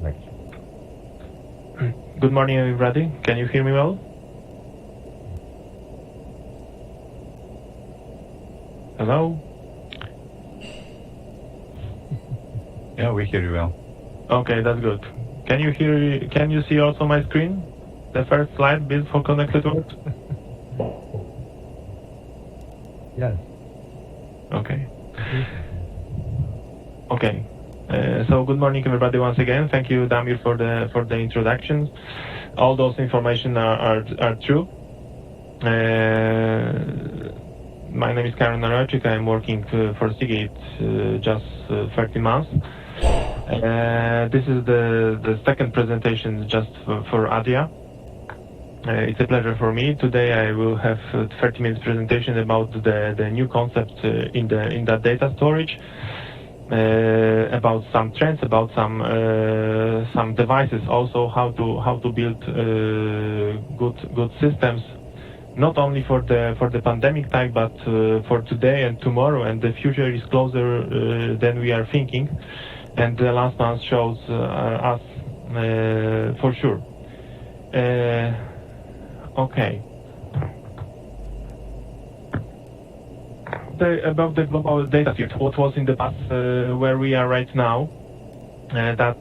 connection. Good morning, everybody. Can you hear me well? Hello? Yeah, we hear you well. Okay, that's good. Can you see also my screen? The first slide, built for connected world? Yes. Okay. Okay. So good morning, everybody. Once again, thank you, Damir, for the introduction. All those information are true. My name is Karol Narojczyk. I'm working for Seagate just 30 months. This is the second presentation just for ADIA. It's a pleasure for me. Today I will have 30 minutes presentation about the new concept in that data storage, about some trends, about some devices, also how to build good systems, not only for the pandemic time, but for today and tomorrow, and the future is closer than we are thinking, and the last month shows us for sure. Okay. About the global data field, what was in the past, where we are right now, that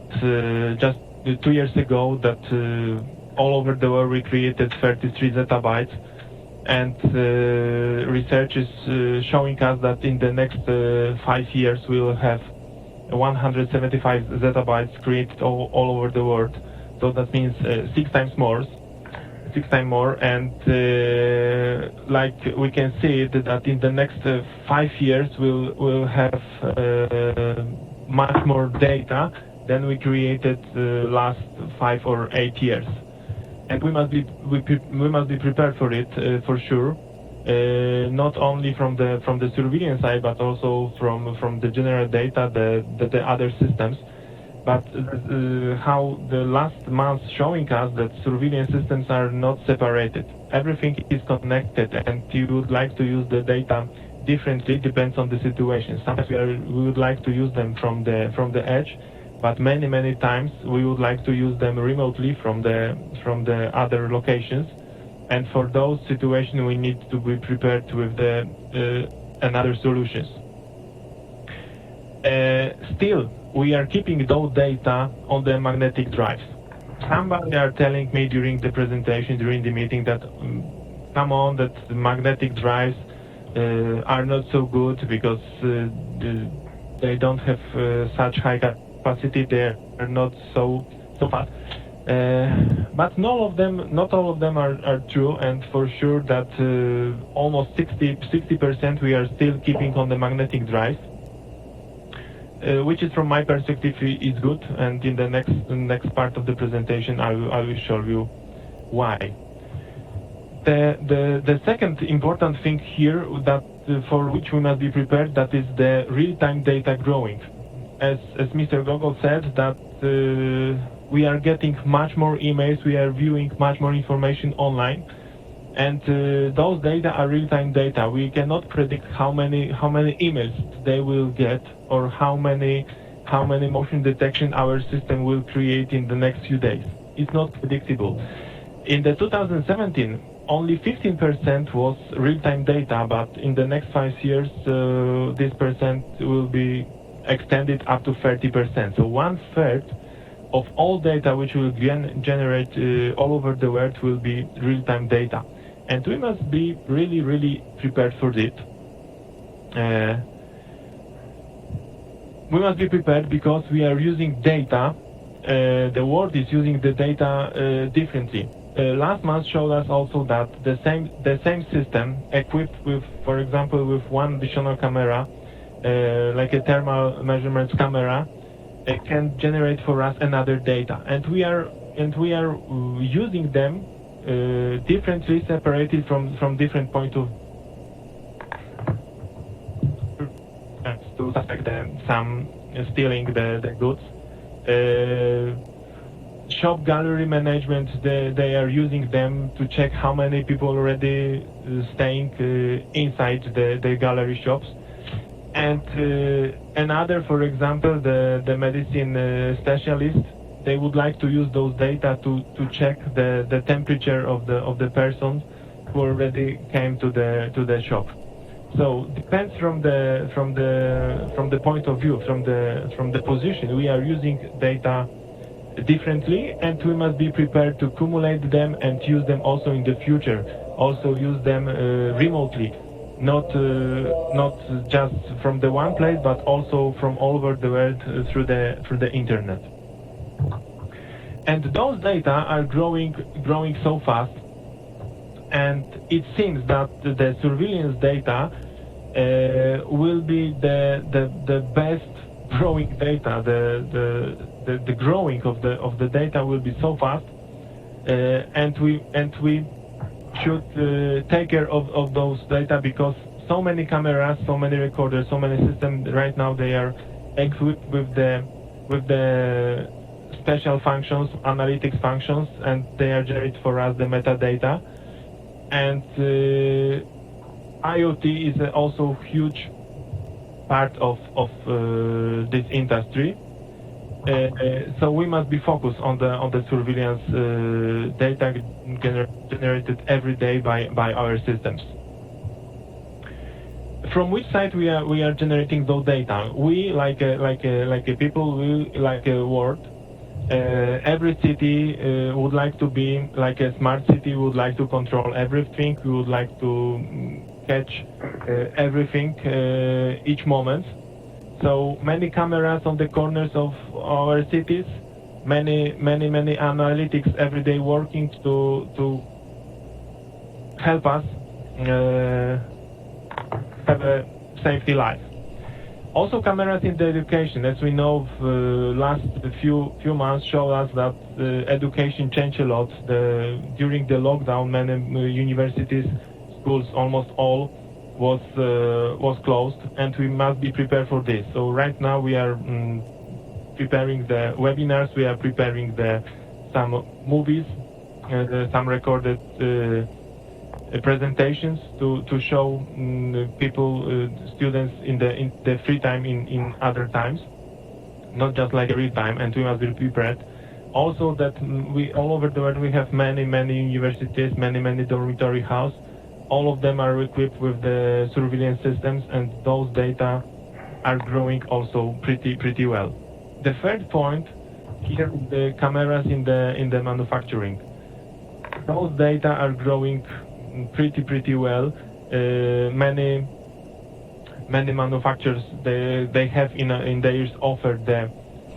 just 2 years ago, that all over the world we created 33 zettabytes, and research is showing us that in the next 5 years we will have 175 zettabytes created all over the world. So that means 6 times more, and like we can see that in the next 5 years we'll have much more data than we created last 5 or 8 years, and we must be prepared for it for sure. Not only from the surveillance side, but also from the general data, the other systems. But how the last month showing us that surveillance systems are not separated. Everything is connected, and you would like to use the data differently, depends on the situation. Sometimes we would like to use them from the edge, but many times we would like to use them remotely from the other locations. And for those situations, we need to be prepared with another solutions. Still, we are keeping those data on the magnetic drives. Somebody are telling me during the presentation, during the meeting, that come on, that the magnetic drives are not so good because they don't have such high capacity. They are not so fast. But not all of them are true, and for sure that almost 60% we are still keeping on the magnetic drive, which is from my perspective is good, and in the next part of the presentation I will show you why. The second important thing here that for which we must be prepared, that is the real-time data growing. As Mr. Gogol said, that we are getting much more emails, we are viewing much more information online, and those data are real-time data. We cannot predict how many emails they will get, or how many motion detection our system will create in the next few days. It's not predictable. In the 2017, only 15% was real-time data, but in the next 5 years, this percent will be extended up to 30%. So 1/3 of all data which will generate all over the world will be real-time data. And we must be really prepared for it. We must be prepared because we are using data. The world is using the data differently. Last month showed us also that the same system equipped with, for example, with one additional camera, like a thermal measurements camera, it can generate for us another data, and we are using them differently, separated from different point of to suspect some stealing the goods. Shop gallery management, they are using them to check how many people already staying inside the gallery shops. And another, for example, the medicine specialist they would like to use those data to check the temperature of the person who already came to the shop. So depends from the point of view, from the position. We are using data differently, and we must be prepared to accumulate them and use them also in the future. Also use them remotely, not just from the one place, but also from all over the world through the internet. And those data are growing so fast, and it seems that the surveillance data will be the best growing data. The growing of the data will be so fast, and we should take care of those data, because so many cameras, so many recorders, so many systems right now, they are equipped with the special functions, analytics functions, and they are generated for us the metadata. And IoT is also huge part of this industry. So we must be focused on the surveillance data generated every day by our systems. From which side we are generating those data? We like a people, we like a world. Every city would like to be like a smart city. Would like to control everything. We would like to catch everything each moment. So many cameras on the corners of our cities, many analytics every day working to help us have a safety life. Also, cameras in the education, as we know, last few months show us that education changed a lot. During the lockdown, many universities, schools, almost all, was closed, and we must be prepared for this. So right now we are preparing the webinars, we are preparing some movies, some recorded presentations to show people, students in the free time in other times, not just like real time, and we must be prepared. Also that we all over the world we have many universities, many dormitory houses. All of them are equipped with the surveillance systems, and those data are growing also pretty well. The third point here, the cameras in the manufacturing. Those data are growing pretty well. Many manufacturers they have in their offer the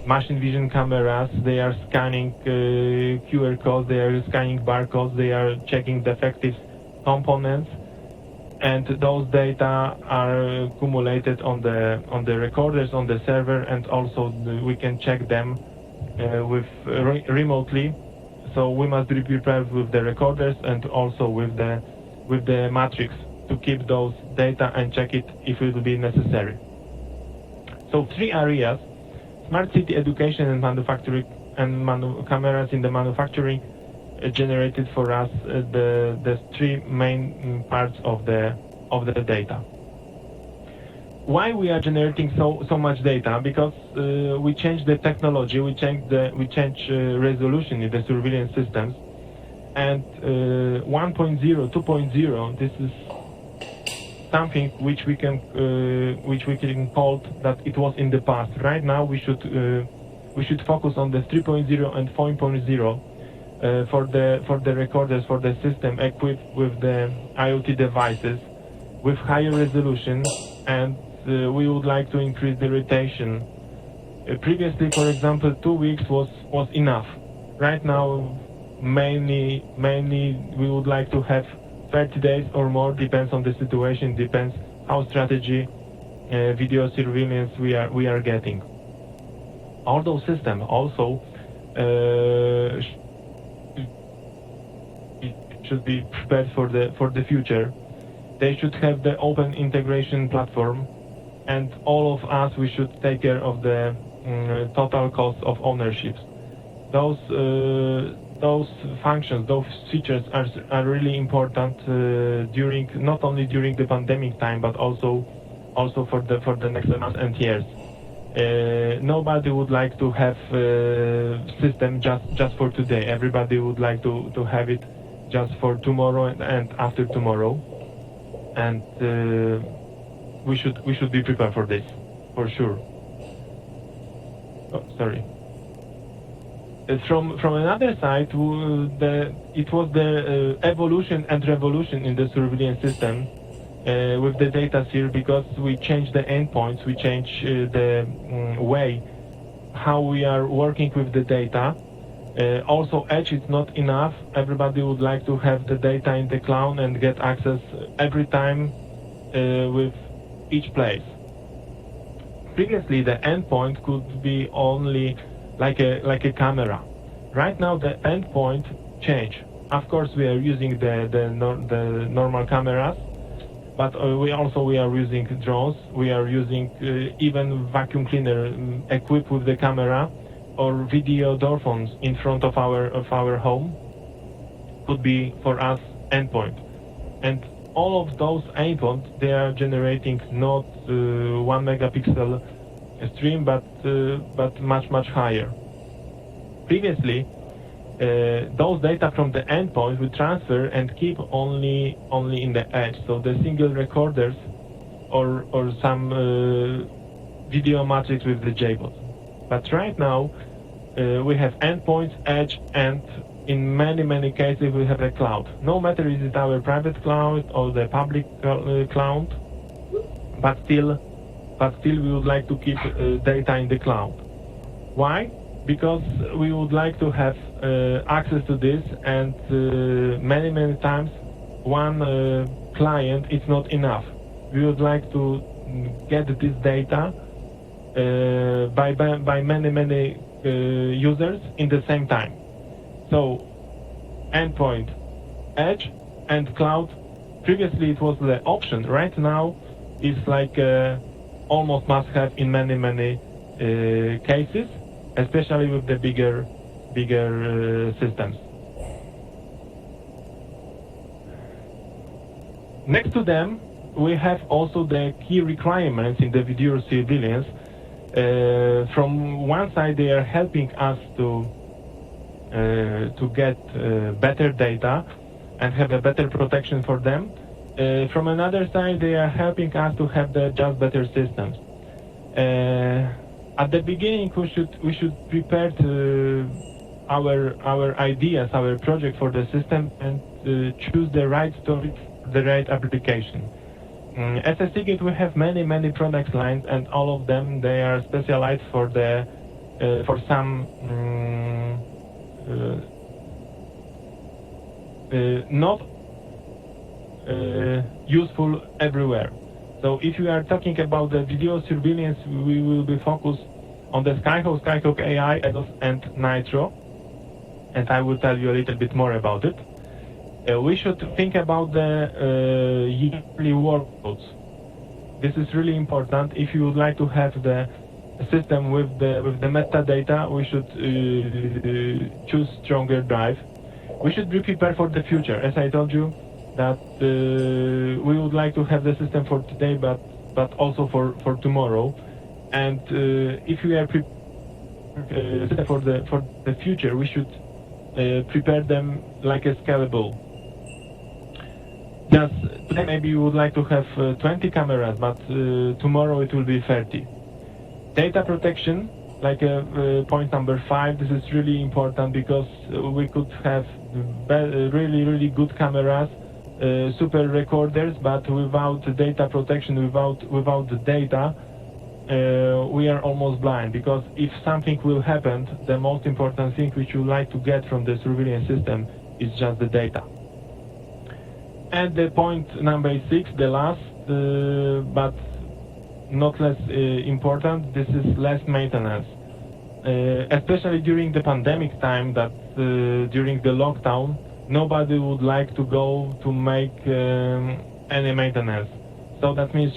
machine vision cameras. They are scanning QR codes, they are scanning barcodes, they are checking defective components, and those data are accumulated on the recorders on the server, and also we can check them remotely. So we must be prepared with the recorders and also with the matrix to keep those data and check it if it will be necessary. So three areas: smart city, education, and manufacturing, and cameras in the manufacturing generated for us the three main parts of the data. Why we are generating so much data? Because we change the technology, we change resolution in the surveillance systems, and 1.0, 2.0. This is something which we can call that it was in the past. Right now we should focus on the 3.0 and 4.0 for the recorders, for the system equipped with the IoT devices with higher resolution, and we would like to increase the rotation. Previously, for example, 2 weeks was enough. Right now, mainly we would like to have 30 days or more. Depends on the situation. Depends how strategy, video surveillance we are getting. All those systems also should be prepared for the future. They should have the open integration platform, and all of us, we should take care of the total cost of ownership. Those functions, those features are really important during, not only during the pandemic time, but also for the next months and years. Nobody would like to have system just for today. Everybody would like to have it just for tomorrow and after tomorrow, and we should be prepared for this, for sure. Oh, sorry. From another side, it was the evolution and revolution in the surveillance system with the data sphere, because we changed the endpoints, we changed the way how we are working with the data. Also, Edge is not enough. Everybody would like to have the data in the cloud and get access every time with each place. Previously, the endpoint could be only like a camera. Right now, the endpoint changed. Of course, we are using the normal cameras, but we are using drones. We are using even vacuum cleaner equipped with the camera, or video door phones in front of our home. Could be for us endpoint, and all of those endpoints, they are generating not 1 megapixel stream, but much higher. Previously, those data from the endpoint we transfer and keep only in the edge, so the single recorders or some video matrix with the JBoss. But right now we have endpoints, edge, and in many cases we have a cloud. No matter is it our private cloud or the public cloud, but still we would like to keep data in the cloud. Why? Because we would like to have access to this, and many times one client is not enough. We would like to get this data by many users in the same time. So endpoint, edge, and cloud. Previously it was the option. Right now it's like almost must have in many cases, especially with the bigger systems. Next to them, we have also the key requirements in the video surveillance. From one side, they are helping us to get better data and have a better protection for them. From another side, they are helping us to have the just better systems. At the beginning, we should prepare our ideas, our project for the system, and choose the right story, the right application. As a Seagate, we have many product lines, and all of them, they are specialized for some not useful everywhere. So if you are talking about the video surveillance, we will be focused on the Skyhawk AI, and Nitro, and I will tell you a little bit more about it. We should think about the yearly workloads. This is really important. If you would like to have the system with the metadata, we should choose stronger drive. We should be prepared for the future. As I told you, that we would like to have the system for today, but also for tomorrow. And if we are prepared for the future, we should prepare them like a scalable. Just today maybe you would like to have 20 cameras, but tomorrow it will be 30. Data protection, like point number 5, this is really important, because we could have really good cameras, super recorders, but without data protection, without the data, we are almost blind, because if something will happen, the most important thing which you like to get from the surveillance system is just the data. And the point number 6, the last, but not less important, this is less maintenance. Especially during the pandemic time, that during the lockdown, nobody would like to go to make any maintenance. So that means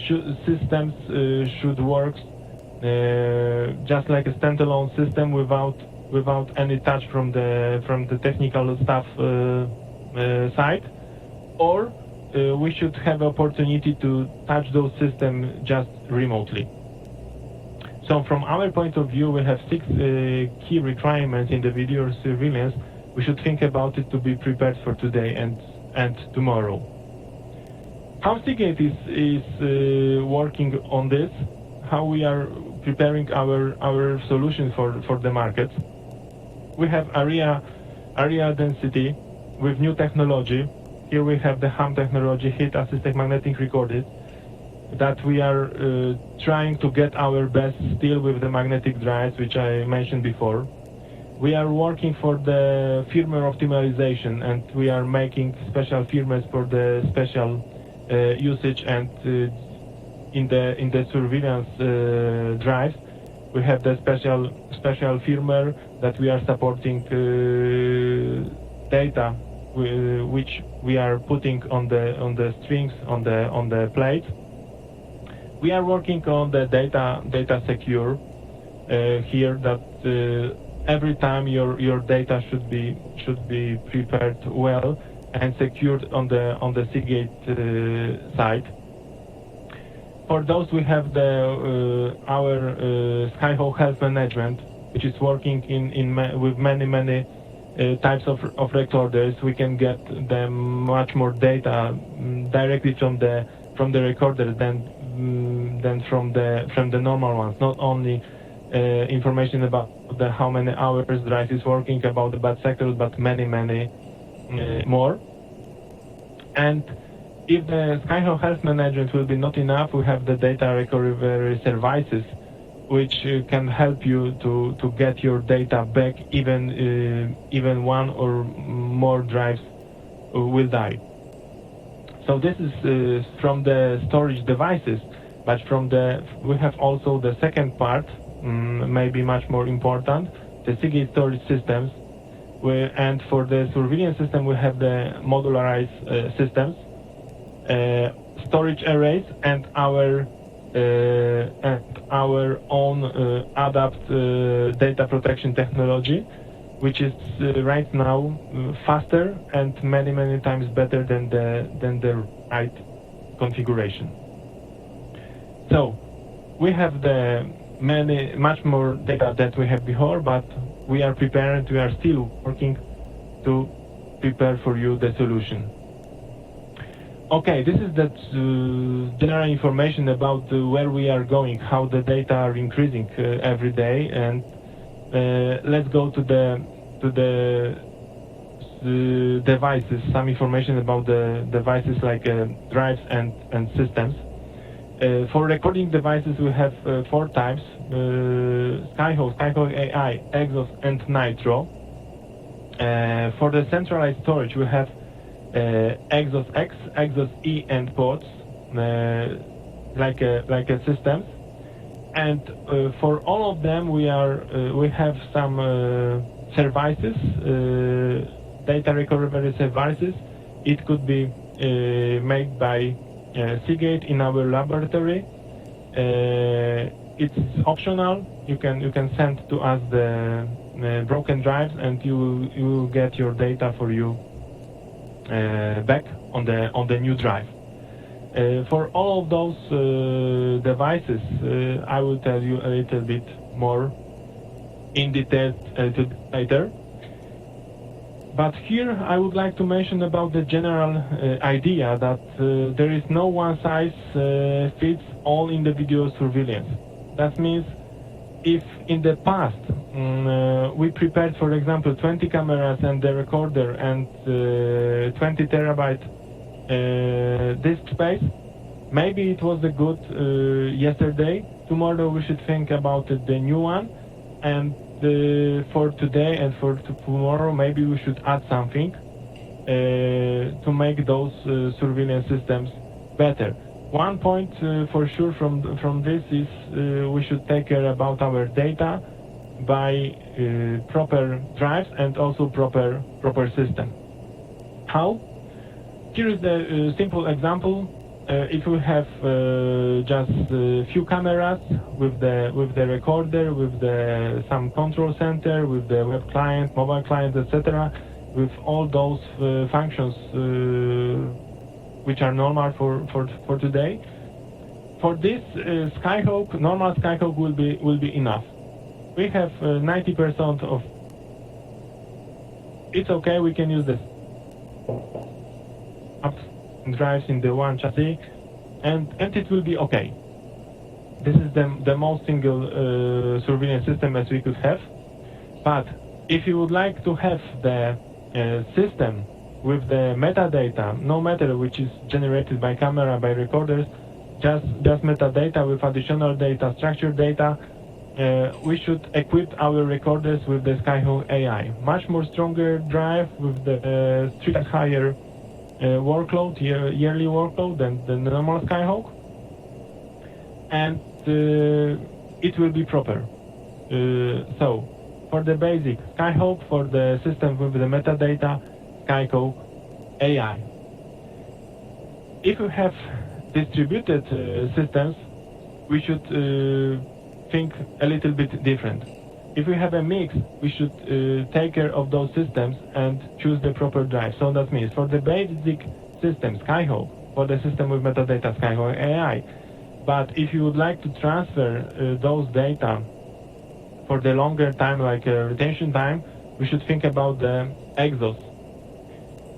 systems should work just like a standalone system without any touch from the technical staff side, or we should have opportunity to touch those systems just remotely. So from our point of view, we have 6 key requirements in the video surveillance. We should think about it to be prepared for today and tomorrow. How Seagate is working on this, how we are preparing our solution for the market. We have area density with new technology. Here we have the HAM technology, heat assisted magnetic recorded, that we are trying to get our best still with the magnetic drives, which I mentioned before. We are working for the firmware optimization, and we are making special firmwares for the special usage, and in the surveillance drive we have the special firmware that we are supporting data which we are putting on the strings on the plate. We are working on the data secure here, that every time your data should be prepared well and secured on the Seagate side. For those, we have our Skyhawk Health Management, which is working with many types of recorders. We can get them much more data directly from the recorder than from the normal ones. Not only information about how many hours drive is working, about the bad sectors, but many more. And if the Skyhawk Health Management will be not enough, we have the data recovery services, which can help you to get your data back, even one or more drives will die. So this is from the storage devices, but we have also the second part, maybe much more important, the Seagate storage systems. And for the surveillance system, we have the modularized systems, storage arrays, and our own adapt data protection technology, which is right now faster and many times better than the right configuration. So we have the much more data that we have before, but we are prepared. We are still working to prepare for you the solution. Okay, this is the general information about where we are going, how the data are increasing every day, and let's go to the devices. Some information about the devices like drives and systems. For recording devices, we have 4 types: Skyhawk AI, Exos, and Nitro. For the centralized storage, we have Exos X, Exos E, and pods, like a system. And for all of them, we have some services, data recovery services. It could be made by Seagate in our laboratory. It's optional. You can send to us the broken drives, and you will get your data for you back on the new drive. For all of those devices, I will tell you a little bit more in detail later. But here I would like to mention about the general idea that there is no one size fits all in the video surveillance. That means if in the past we prepared, for example, 20 cameras and the recorder and 20 terabyte disk space, maybe it was a good yesterday. Tomorrow we should think about the new one, and for today and for tomorrow maybe we should add something to make those surveillance systems better. One point for sure from this is we should take care about our data by proper drives and also proper system. How? Here is the simple example. If we have just a few cameras with the recorder, with some control center, with the web client, mobile client, etc., with all those functions which are normal for today, for this Skyhawk, normal Skyhawk will be enough. We have 90% of. It's okay. We can use this drives in the one chassis, and it will be okay. This is the most single surveillance system as we could have. But if you would like to have the system with the metadata, no matter which is generated by camera, by recorders, just metadata with additional data, structured data, we should equip our recorders with the Skyhawk AI. Much more stronger drive with the 3 times higher workload, yearly workload than the normal Skyhawk. And it will be proper. So, for the basic Skyhawk, for the system with the metadata, Skyhawk AI. If you have distributed systems, we should think a little bit different. If we have a mix, we should take care of those systems and choose the proper drive. So that means for the basic system, Skyhawk, for the system with metadata, Skyhawk AI. But if you would like to transfer those data for the longer time, like retention time, we should think about the exhaust.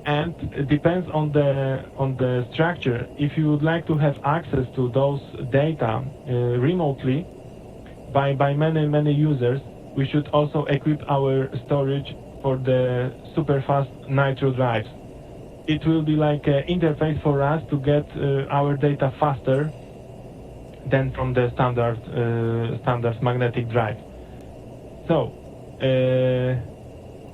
And it depends on the structure. If you would like to have access to those data remotely by many users, we should also equip our storage for the super fast Nitro drives. It will be like an interface for us to get our data faster than from the standard magnetic drive. So,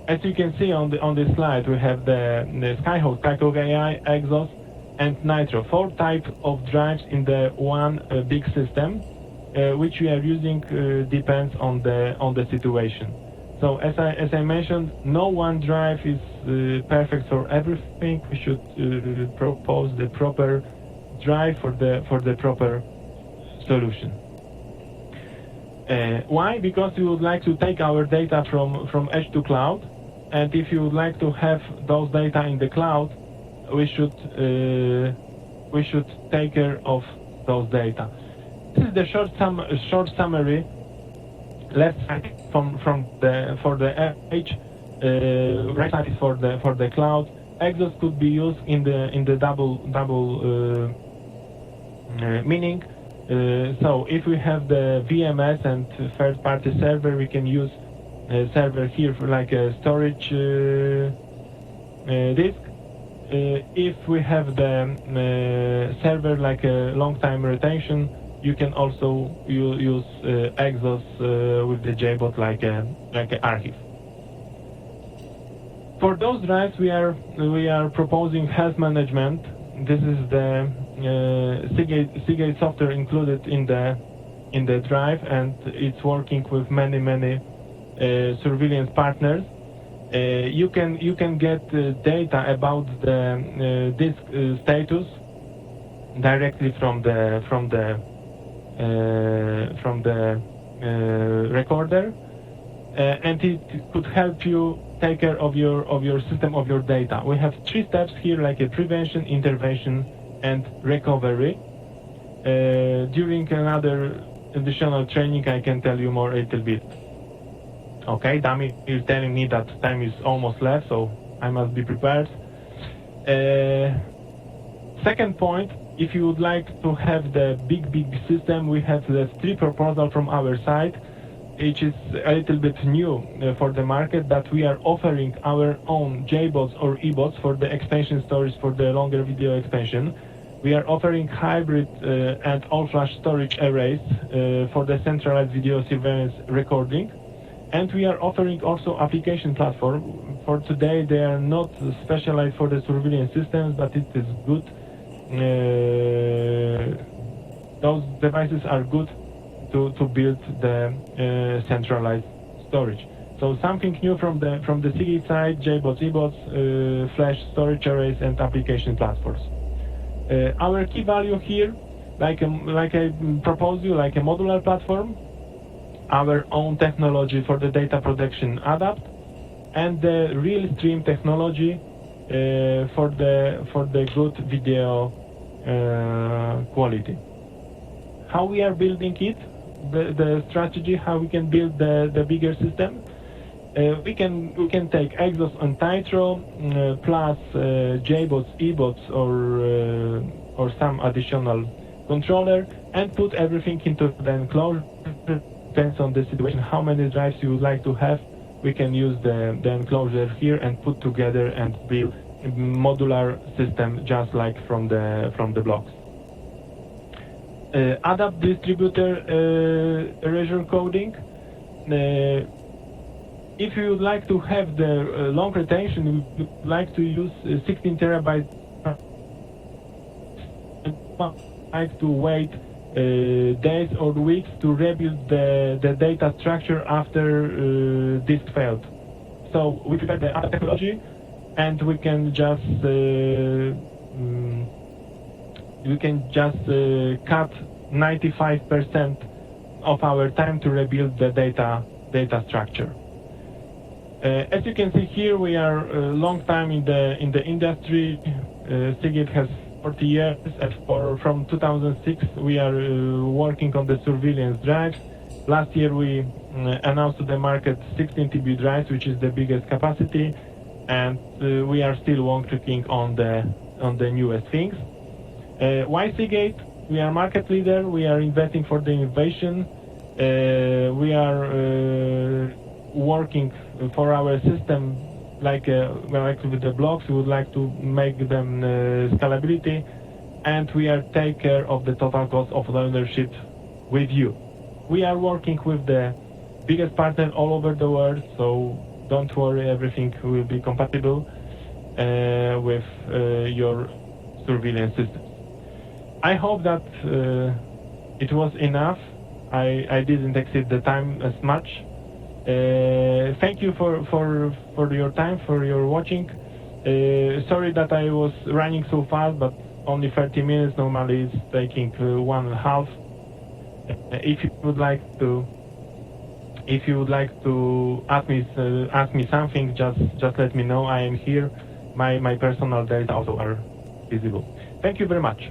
as you can see on this slide, we have the Skyhawk, Skyhawk AI, exhaust, and Nitro. 4 types of drives in the one big system, which we are using depends on the situation. So as I mentioned, no one drive is perfect for everything. We should propose the proper drive for the proper solution. Why? Because we would like to take our data from edge to cloud, and if you would like to have those data in the cloud, we should take care of those data. This is the short summary. Left side for the edge, right side is for the cloud. Exhaust could be used in the double meaning. So if we have the VMS and third-party server, we can use a server here for like a storage disk. If we have the server like a long-time retention, you can also use exhaust with the JBOD like a archive. For those drives, we are proposing health management. This is the Seagate software included in the drive, and it's working with many surveillance partners. You can get data about the disk status directly from the recorder, and it could help you take care of your system, of your data. We have 3 steps here, like a prevention, intervention, and recovery. During another additional training, I can tell you more a little bit. Okay, Dami is telling me that time is almost left, so I must be prepared. Second point, if you would like to have the big system, we have the 3 proposal from our side, which is a little bit new for the market, that we are offering our own JBODs or eBODs for the expansion storage for the longer video expansion. We are offering hybrid and all-flash storage arrays for the centralized video surveillance recording. And we are offering also application platform. For today, they are not specialized for the surveillance systems, but it is good. Those devices are good to build the centralized storage. So something new from the Seagate side: JBODs, eBODs, flash storage arrays, and application platforms. Our key value here, like I propose you, like a modular platform, our own technology for the data protection adapt, and the real stream technology for the good video quality. how we are building it, the strategy, how we can build the bigger system. We can take Exos and Nitro plus JBots, EBots, or some additional controller, and put everything into the enclosure. Depends on the situation, how many drives you would like to have. We can use the enclosure here and put together and build a modular system just like from the blocks. Adapt distributor Erasure coding. If you would like to have the long retention, you would like to use 16 terabytes, like to wait days or weeks to rebuild the data structure after disk failed. So we prepare the other technology, and we can just cut 95% of our time to rebuild the data structure. As you can see here, we are a long time in the industry. Seagate has 40 years, and from 2006 we are working on the surveillance drives. Last year we announced to the market 16 TB drives, which is the biggest capacity, and we are still working on the newest things. Why Seagate? We are market leader. We are investing for the innovation. We are working for our system like with the blocks. We would like to make them scalability, and we are take care of the total cost of ownership with you. We are working with the biggest partner all over the world, so don't worry, everything will be compatible with your surveillance system. I hope that it was enough. I didn't exceed the time as much. Thank you for your time, for your watching. Sorry that I was running so fast, but only 30 minutes. Normally it's taking 1.5. If you would like to ask me something, just let me know. I am here. My personal data also are visible. Thank you very much.